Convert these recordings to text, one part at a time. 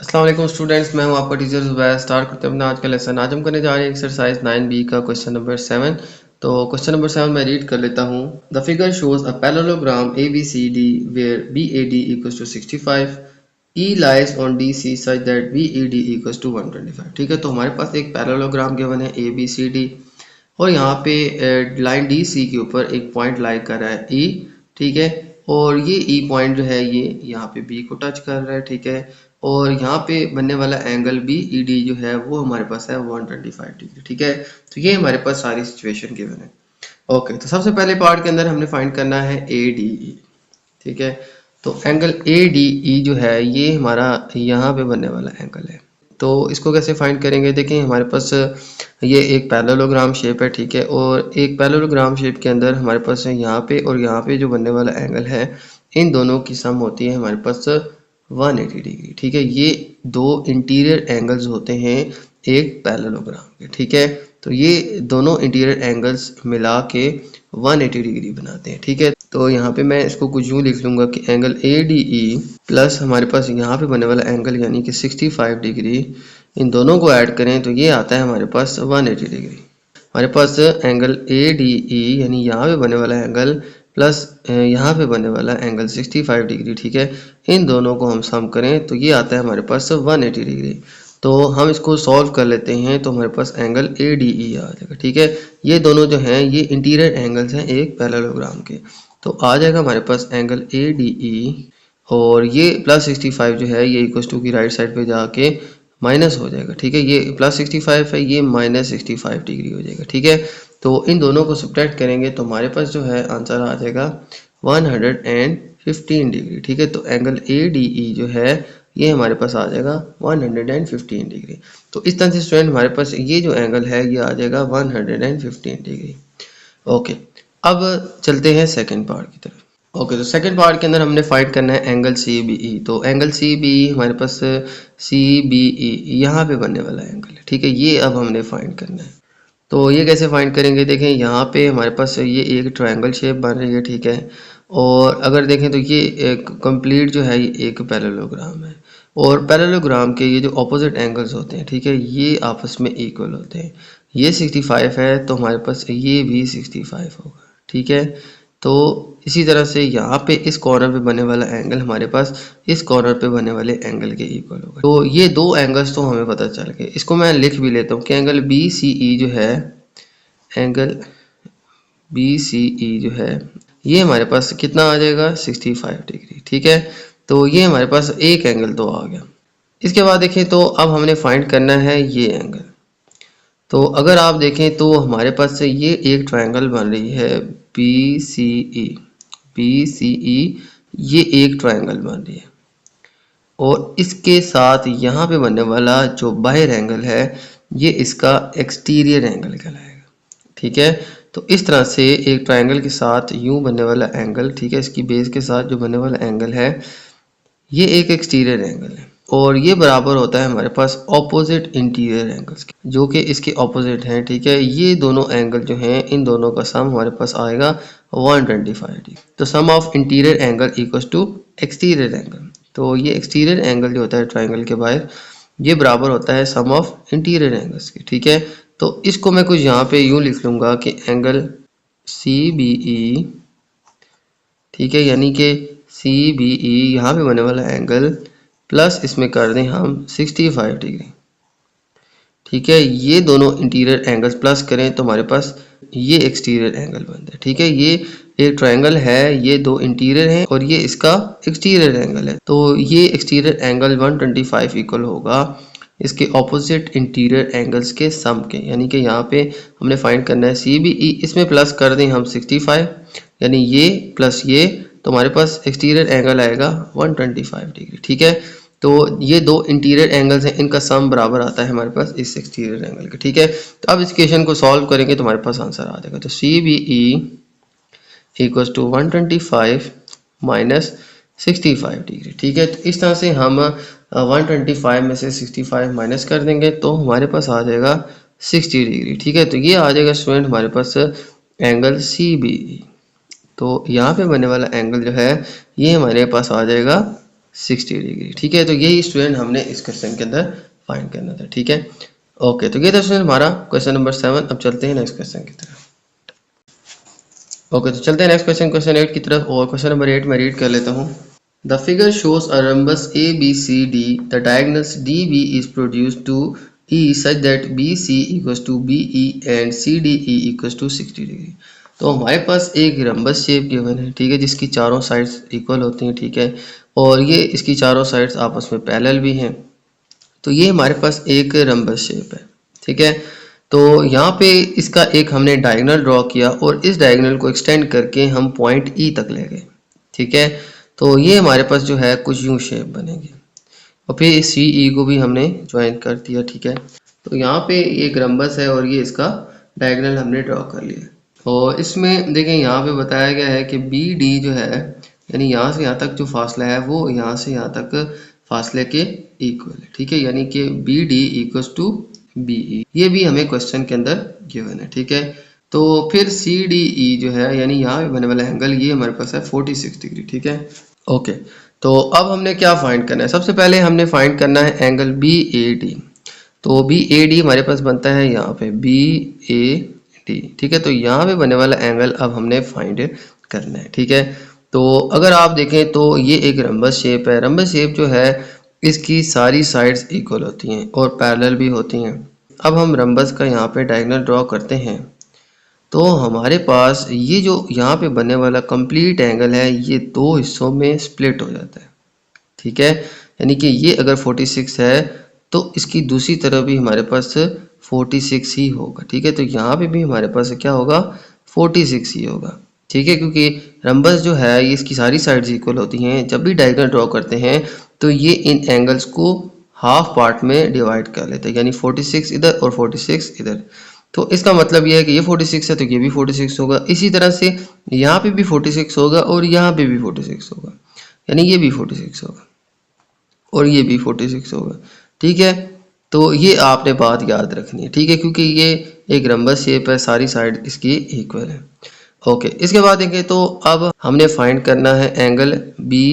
अस्सलाम वालेकुम स्टूडेंट्स, मैं हूं आपका टीचर ज़ुबैर। स्टार्ट करते हैं अपना आज का लेसन। आज हम करने जा रहे हैं एक्सरसाइज 9B का क्वेश्चन नंबर 7। तो क्वेश्चन नंबर 7 मैं रीड कर लेता हूं। The figure shows a parallelogram ABCD where BAD equals to 65, E lies on DC such that BED equals to 125। ठीक है, तो हमारे पास एक पैरेललोग्राम गिवन है ABCD और यहाँ पे लाइन DC के ऊपर एक पॉइंट लाई कर रहा है E। ठीक है, और ये E पॉइंट जो है ये यहाँ पे B को टच कर रहा है। ठीक है, और यहाँ पे बनने वाला एंगल BED जो है वो हमारे पास है 125 डिग्री। ठीक है, तो ये हमारे पास सारी सिचुएशन गिवन है। ओके, तो सबसे पहले पार्ट के अंदर हमने फाइंड करना है ADE। ठीक है, तो एंगल ADE जो है ये हमारा यहाँ पे बनने वाला एंगल है। तो इसको कैसे फाइंड करेंगे? देखें, हमारे पास ये एक पैरेललोग्राम शेप है। ठीक है, और एक पैरेललोग्राम शेप के अंदर हमारे पास यहाँ पे और यहाँ पे जो बनने वाला एंगल है इन दोनों की सम होती है हमारे पास 180 डिग्री। ठीक है, ये दो इंटीरियर एंगल्स होते हैं एक पैरेललोग्राम के। ठीक है, तो ये दोनों इंटीरियर एंगल्स मिला के 180 डिग्री बनाते हैं। ठीक है, तो यहाँ पे मैं इसको कुछ यूँ लिख लूँगा कि एंगल ADE प्लस हमारे पास यहाँ पे बनने वाला एंगल यानी कि 65 डिग्री, इन दोनों को ऐड करें तो ये आता है हमारे पास 180 डिग्री। हमारे पास एंगल ADE यानी यहाँ पे बनने वाला एंगल प्लस यहाँ पे बनने वाला एंगल 65 डिग्री। ठीक है, इन दोनों को हम सम करें तो ये आता है हमारे पास 180 डिग्री। तो हम इसको सॉल्व कर लेते हैं तो हमारे पास एंगल ADE आ जाएगा। ठीक है, ये दोनों जो हैं ये इंटीरियर एंगल्स हैं एक पैरेललोग्राम के। तो आ जाएगा हमारे पास एंगल ADE और ये प्लस 65 जो है ये इक्वल टू की राइट साइड पे जाके माइनस हो जाएगा। ठीक है, ये प्लस 65 है, ये माइनस 65 डिग्री हो जाएगा। ठीक है, तो इन दोनों को सब्ट्रैक्ट करेंगे तो हमारे पास जो है आंसर आ जाएगा 115 डिग्री। ठीक है, तो एंगल ADE जो है ये हमारे पास आ जाएगा 115 डिग्री। तो इस तरह से स्टूडेंट हमारे पास ये जो एंगल है ये आ जाएगा 115 डिग्री। ओके, अब चलते हैं सेकंड पार्ट की तरफ। ओके, तो सेकंड पार्ट के अंदर हमने फाइंड करना है एंगल CBE। तो एंगल CBE हमारे पास CBE यहाँ पे बनने वाला एंगल है। ठीक है, ये अब हमने फाइंड करना है। तो ये कैसे फाइंड करेंगे? देखें, यहाँ पे हमारे पास ये एक ट्रायंगल शेप बन रही है। ठीक है, और अगर देखें तो ये एक कंप्लीट जो है ये एक पैरेललोग्राम है और पैरेललोग्राम के ये जो ऑपोजिट एंगल्स होते हैं, ठीक है, ये आपस में इक्वल होते हैं। ये 65 है तो हमारे पास ये भी 65 होगा। ठीक है, तो इसी तरह से यहाँ पे इस कॉर्नर पे बनने वाला एंगल हमारे पास इस कॉर्नर पे बनने वाले एंगल के इक्वल होगा। तो ये दो एंगल्स तो हमें पता चल गए। इसको मैं लिख भी लेता हूँ कि एंगल BCE जो है, एंगल BCE जो है ये हमारे पास कितना आ जाएगा 65 डिग्री। ठीक है, तो ये हमारे पास एक एंगल तो आ गया। इसके बाद देखें तो अब हमने फाइंड करना है ये एंगल। तो अगर आप देखें तो हमारे पास से ये एक ट्रायंगल बन रही है BCE ये एक ट्रायंगल बन रही है और इसके साथ यहाँ पे बनने वाला जो बाहर एंगल है ये इसका एक्सटीरियर एंगल कहलाएगा। ठीक है, तो इस तरह से एक ट्रायंगल के साथ यूं बनने वाला एंगल, ठीक है, इसकी बेस के साथ जो बनने वाला एंगल है ये एक एक्सटीरियर एंगल है और ये बराबर होता है हमारे पास ऑपोजिट इंटीरियर एंगल्स के, जो कि इसके ऑपोजिट हैं। ठीक है, ये दोनों एंगल जो हैं इन दोनों का सम हमारे पास आएगा 125 डिग्री। तो sum of interior angle equals to exterior angle. तो ये एक्सटीरियर एंगल जो होता है ट्रायंगल के बाहर ये बराबर होता है सम ऑफ इंटीरियर एंगल्स के। ठीक है, तो इसको मैं कुछ यहाँ पे यूँ लिख लूँगा कि एंगल CBE, ठीक है, यानी कि CBE यहाँ पे बनने वाला एंगल प्लस इसमें कर दें हम 65 डिग्री। ठीक है, ये दोनों इंटीरियर एंगल्स प्लस करें तो हमारे पास ये एक्सटीरियर एंगल बनता है। ठीक है, ये एक ट्रायंगल है, ये दो इंटीरियर हैं और ये इसका एक्सटीरियर एंगल है। तो ये एक्सटीरियर एंगल 125 इक्वल होगा इसके ऑपोजिट इंटीरियर एंगल्स के सम के, यानी कि यहाँ पे हमने फाइंड करना है CBE, इसमें प्लस कर दें हम 65 यानी ये प्लस ये, तो हमारे पास एक्सटीरियर एंगल आएगा 125 डिग्री। ठीक है, तो ये दो इंटीरियर एंगल्स हैं, इनका सम बराबर आता है हमारे पास इस एक्सटीरियर एंगल के। ठीक है, तो अब इस इक्वेशन को सॉल्व करेंगे तो हमारे पास आंसर आ जाएगा। तो CBE equals to 125 minus 65 degree. ठीक है, तो इस तरह से हम 125 में से 65 माइनस कर देंगे तो हमारे पास आ जाएगा 60 डिग्री। ठीक है, तो ये आ जाएगा स्टूडेंट हमारे पास एंगल CBE। तो यहाँ पे बनने वाला एंगल जो है ये हमारे पास आ जाएगा 60 डिग्री। ठीक है, तो यही स्टूडेंट हमने इस क्वेश्चन के अंदर फाइंड करना था। ठीक है, ओके, तो ये था स्टूडेंट हमारा क्वेश्चन नंबर 7। अब चलते हैं नेक्स्ट क्वेश्चन की तरफ। ओके, तो चलते हैं नेक्स्ट क्वेश्चन, क्वेश्चन 8 की तरफ। और क्वेश्चन नंबर 8 मैं रीड कर लेता हूँ। The figure shows a rhombus ABCD. The diagonals DB is produced to E such that BC equals to BE and CDE equals to 60 degree. तो हमारे पास एक रंबस शेप गिवन है, ठीक है, जिसकी चारों साइड्स इक्वल होती हैं, ठीक है, और ये इसकी चारों साइड्स आपस में पैरेलल भी हैं। तो ये हमारे पास एक रंबस शेप है। ठीक है, तो यहाँ पे इसका एक हमने डायगोनल ड्रॉ किया और इस डायगोनल को एक्सटेंड करके हम पॉइंट ई तक ले गए। ठीक है, तो ये हमारे पास जो है कुछ यूं शेप बनेगी और फिर इस सी ई को भी हमने ज्वाइन कर दिया। ठीक है, तो यहाँ पे एक रंबस है और ये इसका डायगोनल हमने ड्रॉ कर लिया। और इसमें देखें यहाँ पे बताया गया है कि बी डी जो है, यानी यहाँ से यहाँ तक जो फासला है वो यहाँ से यहाँ तक फासले के इक्वल है। ठीक है, यानी कि B D equals to B E, ये भी हमें क्वेश्चन के अंदर गिवन है। ठीक है, तो फिर सी डी ई जो है, यानी यहाँ पे बनने वाला एंगल, ये हमारे पास है 46 डिग्री। ठीक है, ओके, तो अब हमने क्या फाइंड करना है? सबसे पहले हमने फाइंड करना है एंगल बी ए डी। तो बी ए डी हमारे पास बनता है यहाँ पे बी ए डी। ठीक है, तो यहाँ पे बनने वाला एंगल अब हमने फाइंड करना है। ठीक है, तो अगर आप देखें तो ये एक रंबस शेप है। रंबस शेप जो है इसकी सारी साइड्स इक्वल होती हैं और पैरेलल भी होती हैं। अब हम रंबस का यहाँ पे डायगोनल ड्रॉ करते हैं, तो हमारे पास ये जो यहाँ पे बनने वाला कंप्लीट एंगल है, ये दो हिस्सों में स्प्लिट हो जाता है। ठीक है, यानी कि ये अगर 46 है तो इसकी दूसरी तरफ भी हमारे पास 46 ही होगा। ठीक है, तो यहाँ पे भी हमारे पास क्या होगा? 46 ही होगा। ठीक है, क्योंकि रंबस जो है ये इसकी सारी साइड्स इक्वल होती हैं। जब भी डायगोनल ड्रॉ करते हैं तो ये इन एंगल्स को हाफ पार्ट में डिवाइड कर लेते हैं, यानी 46 इधर और 46 इधर। तो इसका मतलब ये है कि ये 46 है तो ये भी 46 होगा। इसी तरह से यहाँ पे भी 46 होगा और यहाँ पे भी 46 होगा, यानी ये भी 46 होगा और ये भी 46 होगा। ठीक है, तो ये आपने बात याद रखनी है। ठीक है, क्योंकि ये एक रंबस शेप है, सारी साइड इसकी इक्वल है। ओके, इसके बाद देखें तो अब हमने फाइंड करना है एंगल बी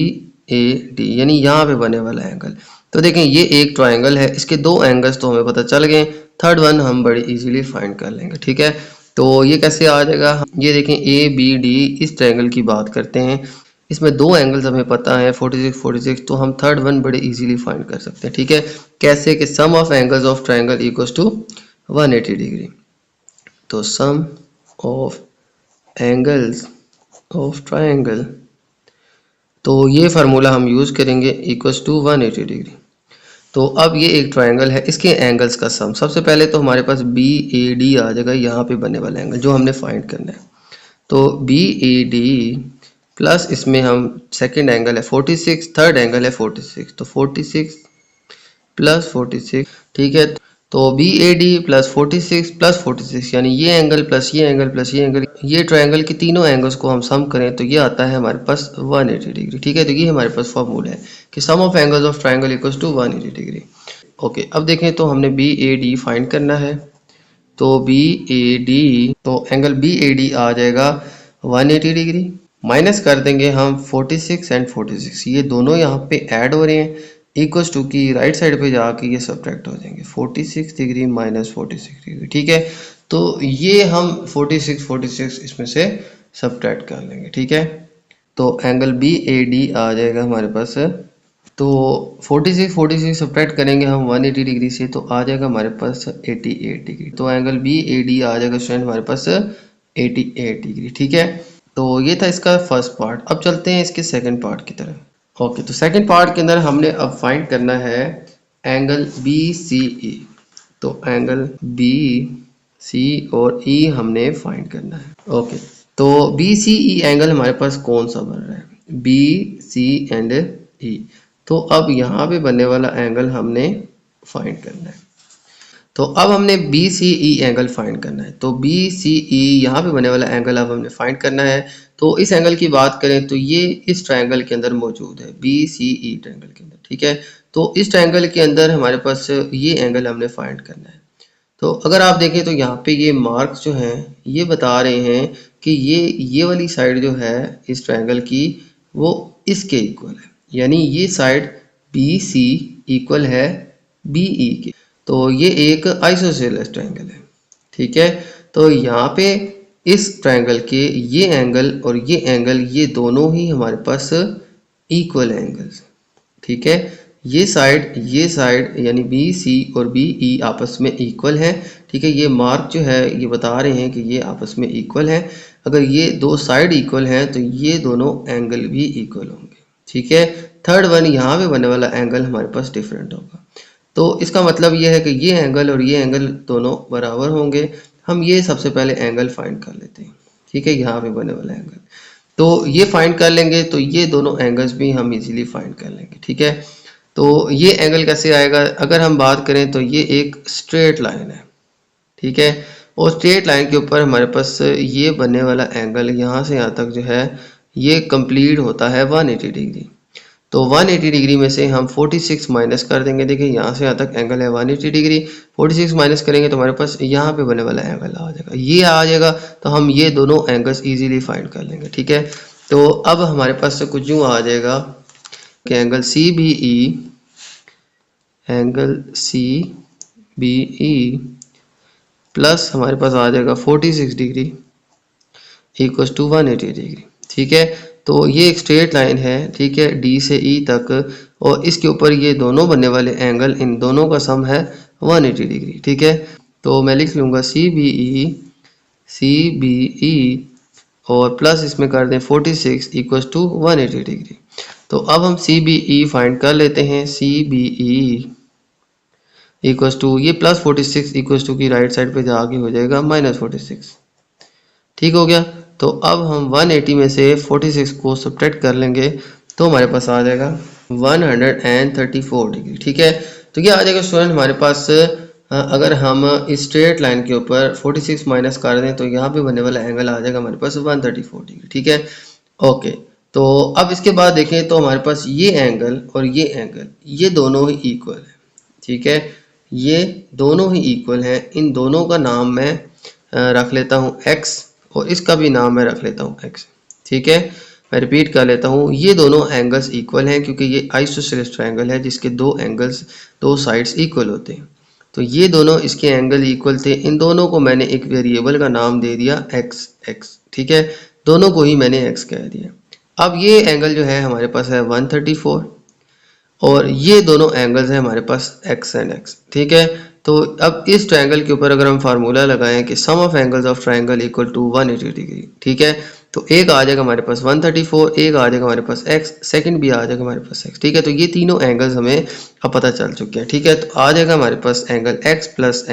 ए डी, यानी यहाँ पे बने वाला एंगल। तो देखें ये एक ट्रायंगल है, इसके दो एंगल्स तो हमें पता चल गए, थर्ड वन हम बड़ी इजीली फाइंड कर लेंगे। ठीक है, तो ये कैसे आ जाएगा? ये देखें ए बी डी, इस ट्रायंगल की बात करते हैं, इसमें दो एंगल्स हमें पता है 46 46, तो हम थर्ड वन बड़े इजीली फाइंड कर सकते हैं। ठीक है, कैसे कि sum of angles of triangle equals to 180 degree. तो sum of angles of triangle, तो ये फार्मूला हम यूज़ करेंगे, इक्वल्स टू 180 डिग्री। तो अब ये एक ट्रायंगल है, इसके एंगल्स का सम, सबसे पहले तो हमारे पास बी ए डी आ जाएगा, यहाँ पे बनने वाला एंगल जो हमने फाइंड करना है। तो बी ए डी प्लस इसमें हम सेकंड एंगल है 46, थर्ड एंगल है 46, तो 46 प्लस 46। ठीक है, तो B A D plus 46 plus 46, यानी ये एंगल प्लस ये एंगल प्लस ये एंगल, ये ट्रायंगल की तीनों एंगल्स को हम सम करें तो ये आता है हमारे पास 180 डिग्री। ठीक है, तो ये हमारे पास फॉर्मूला है कि sum of angles of triangle equals to 180 degree. Okay, अब देखें तो हमने बी ए डी फाइंड करना है। तो बी ए डी, तो एंगल बी ए डी आ जाएगा 180 डिग्री, माइनस कर देंगे हम 46 एंड 46, ये दोनों यहाँ पे ऐड हो रहे हैं, इक्वल्स टू की राइट साइड पे जाके ये सब्ट्रैक्ट हो जाएंगे, 46 डिग्री माइनस 46 डिग्री। ठीक है, तो ये हम 46 46 इसमें से सब्ट्रैक्ट कर लेंगे। ठीक है, तो एंगल बी ए डी आ जाएगा हमारे पास, तो 46 46 सब्ट्रैक्ट करेंगे हम 180 डिग्री से, तो आ जाएगा हमारे पास 88 डिग्री। तो एंगल बी ए डी आ जाएगा स्टूडेंट हमारे पास 88 डिग्री। ठीक है, तो ये था इसका फर्स्ट पार्ट। अब चलते हैं इसके सेकंड पार्ट की तरफ। ओके, तो सेकंड पार्ट के अंदर हमने अब फाइंड करना है एंगल बी सी ई। तो एंगल बी सी और ई हमने फाइंड करना है। ओके, तो बी सी ई एंगल हमारे पास कौन सा बन रहा है? बी सी एंड ई। तो अब यहाँ पे बनने वाला एंगल हमने फाइंड करना है। तो अब हमने B C E angle find करना है। तो बी सी ई यहाँ पे बनने वाला एंगल अब हमने फाइंड करना है। तो इस एंगल की बात करें तो ये इस ट्रायंगल के अंदर मौजूद है, बी सी ई ट्रायंगल के अंदर। ठीक है, तो इस ट्रायंगल के अंदर हमारे पास ये एंगल हमने फाइंड करना है। तो अगर आप देखें तो यहाँ पे ये मार्क्स जो हैं ये बता रहे हैं कि ये वाली साइड जो है इस ट्रायंगल की वो इसके इक्वल है। यानी ये साइड बी सी इक्वल है बी ई के। तो ये एक आइसोसेलेस ट्रायंगल है, ठीक है। तो यहाँ पे इस ट्रायंगल के ये एंगल और ये एंगल, ये दोनों ही हमारे पास इक्वल एंगल्स, ठीक है। ये साइड यानी बी सी और बी ई आपस में इक्वल है, ठीक है। ये मार्क जो है ये बता रहे हैं कि ये आपस में इक्वल है। अगर ये दो साइड इक्वल हैं तो ये दोनों एंगल भी इक्वल होंगे, ठीक है। थर्ड वन, यहाँ पे बनने वाला एंगल हमारे पास डिफरेंट होगा। तो इसका मतलब ये है कि ये एंगल और ये एंगल दोनों बराबर होंगे। हम ये सबसे पहले एंगल फाइंड कर लेते हैं, ठीक है, यहाँ पे बनने वाला एंगल। तो ये फाइंड कर लेंगे तो ये दोनों एंगल्स भी हम इजीली फाइंड कर लेंगे, ठीक है। तो ये एंगल कैसे आएगा, अगर हम बात करें तो ये एक स्ट्रेट लाइन है, ठीक है। और स्ट्रेट लाइन के ऊपर हमारे पास ये बनने वाला एंगल यहाँ से यहाँ तक जो है ये कंप्लीट होता है 180 डिग्री। तो 180 डिग्री में से हम 46 माइनस कर देंगे। देखिए यहाँ से यहाँ तक एंगल है 180 डिग्री, 46 माइनस करेंगे तो हमारे पास यहाँ पे बनने वाला एंगल आ जाएगा, ये आ जाएगा। तो हम ये दोनों एंगल्स इजीली फाइंड कर लेंगे, ठीक है। तो अब हमारे पास कुछ यूँ आ जाएगा कि angle C B E plus हमारे पास आ जाएगा 46 डिग्री इक्वल्स टू 180 डिग्री, ठीक है। तो ये एक स्ट्रेट लाइन है, ठीक है, डी से ई तक, और इसके ऊपर ये दोनों बनने वाले एंगल, इन दोनों का सम है 180 डिग्री, ठीक है। तो मैं लिख लूँगा सी बी ई और प्लस इसमें कर दें 46 इक्वल्स टू 180 डिग्री। तो अब हम सी बी ई फाइंड कर लेते हैं। C B E equals to ये प्लस 46 इक्वल्स टू की राइट साइड पे जाके हो जाएगा -46, ठीक हो गया। तो अब हम 180 में से 46 को सब्ट्रैक्ट कर लेंगे तो हमारे पास आ जाएगा 134 डिग्री, ठीक है। तो ये आ जाएगा स्टूडेंट हमारे पास। अगर हम इस स्ट्रेट लाइन के ऊपर 46 माइनस कर दें तो यहाँ पे बनने वाला एंगल आ जाएगा हमारे पास 134 डिग्री, ठीक है। ओके, तो अब इसके बाद देखें तो हमारे पास ये एंगल और ये एंगल ये दोनों ही इक्वल है, ठीक है। ये दोनों ही इक्वल हैं। इन दोनों का नाम मैं रख लेता हूँ x और इसका भी नाम मैं रख लेता हूँ x, ठीक है। मैं रिपीट कर लेता हूँ, ये दोनों एंगल्स इक्वल हैं क्योंकि ये आइसोसेलेस ट्रायंगल है जिसके दो एंगल्स, दो साइड्स इक्वल होते हैं। तो ये दोनों इसके एंगल इक्वल थे। इन दोनों को मैंने एक वेरिएबल का नाम दे दिया x, ठीक है। दोनों को ही मैंने x कह दिया। अब ये एंगल जो है हमारे पास है 134 और ये दोनों एंगल्स हैं हमारे पास x एंड x, ठीक है। तो अब इस ट्रायंगल के ऊपर अगर हम फार्मूला लगाएं कि sum of angles of triangle equal to 180 degree, ठीक है। तो एक आ जाएगा हमारे पास 134, एक आ जाएगा हमारे पास x, सेकंड भी आ जाएगा हमारे पास x, ठीक है। तो ये तीनों एंगल्स हमें अब पता चल चुके हैं, ठीक है। तो आ जाएगा हमारे पास angle x plus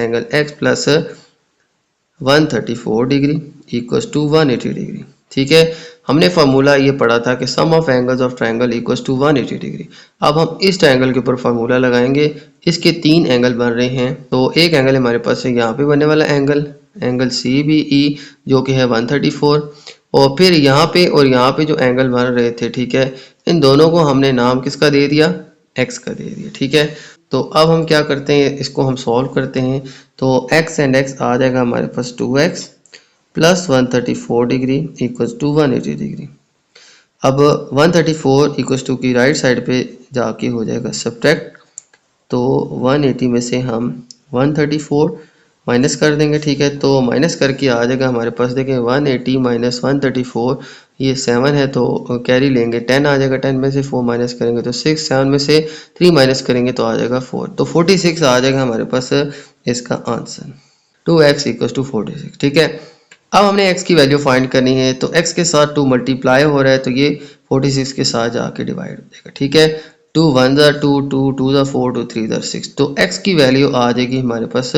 134 degree equals to 180 degree, ठीक है। हमने फार्मूला ये पढ़ा था कि sum of angles of triangle equals to 180 degree. अब हम इस ट्रायंगल के ऊपर फार्मूला लगाएंगे। इसके तीन एंगल बन रहे हैं। तो एक एंगल हमारे पास है यहाँ पे बनने वाला एंगल सी बी ई जो कि है 134, और फिर यहाँ पे और यहाँ पे जो एंगल बन रहे थे, ठीक है, इन दोनों को हमने नाम किसका दे दिया, x का दे दिया, ठीक है। तो अब हम क्या करते हैं, इसको हम सॉल्व करते हैं। तो x एंड x आ जाएगा हमारे पास 2x plus 134 degree equals to 180 degree. अब 134 इक्वल्स टू की राइट साइड पे जाके हो जाएगा सब्ट्रैक्ट। तो 180 में से हम 134 माइनस कर देंगे, ठीक है। तो माइनस करके आ जाएगा हमारे पास, देखें 180 माइनस 134 ये 7 है तो कैरी लेंगे 10 आ जाएगा। 10 में से 4 माइनस करेंगे तो 6, 7 में से 3 माइनस करेंगे तो आ जाएगा 4। तो 46 आ जाएगा हमारे पास इसका आंसर, 2x इक्वल्स टू 46, ठीक है। अब हमने x की वैल्यू फाइंड करनी है। तो x के साथ 2 मल्टीप्लाई हो रहा है तो ये 46 के साथ जाके डिवाइड हो जाएगा, ठीक है। 2 1 2 2 2 4 2 3 6। तो x की वैल्यू आ जाएगी हमारे पास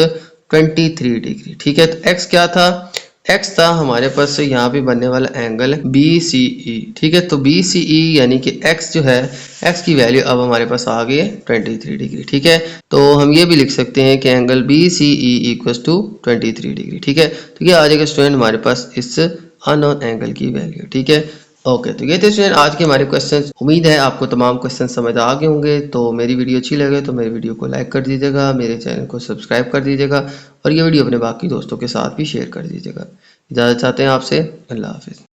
23 डिग्री, ठीक है। तो x क्या था, x था हमारे पास यहाँ पे बनने वाला एंगल BCE, ठीक है। तो BCE यानी कि x जो है, x की वैल्यू अब हमारे पास आ गई है 23 डिग्री, ठीक है। तो हम ये भी लिख सकते हैं कि angle BCE equals to 23 degree, ठीक है। तो ये आ जाएगा स्टूडेंट हमारे पास इस अननोन एंगल की वैल्यू, ठीक है। ओके, तो ये थे स्टूडेंट आज के हमारे क्वेश्चंस। उम्मीद है आपको तमाम क्वेश्चन समझ आ गए होंगे। तो मेरी वीडियो अच्छी लगे तो मेरी वीडियो को लाइक कर दीजिएगा, मेरे चैनल को सब्सक्राइब कर दीजिएगा और ये वीडियो अपने बाकी दोस्तों के साथ भी शेयर कर दीजिएगा। इजाज़त चाहते हैं आपसे, अल्लाह हाफिज़।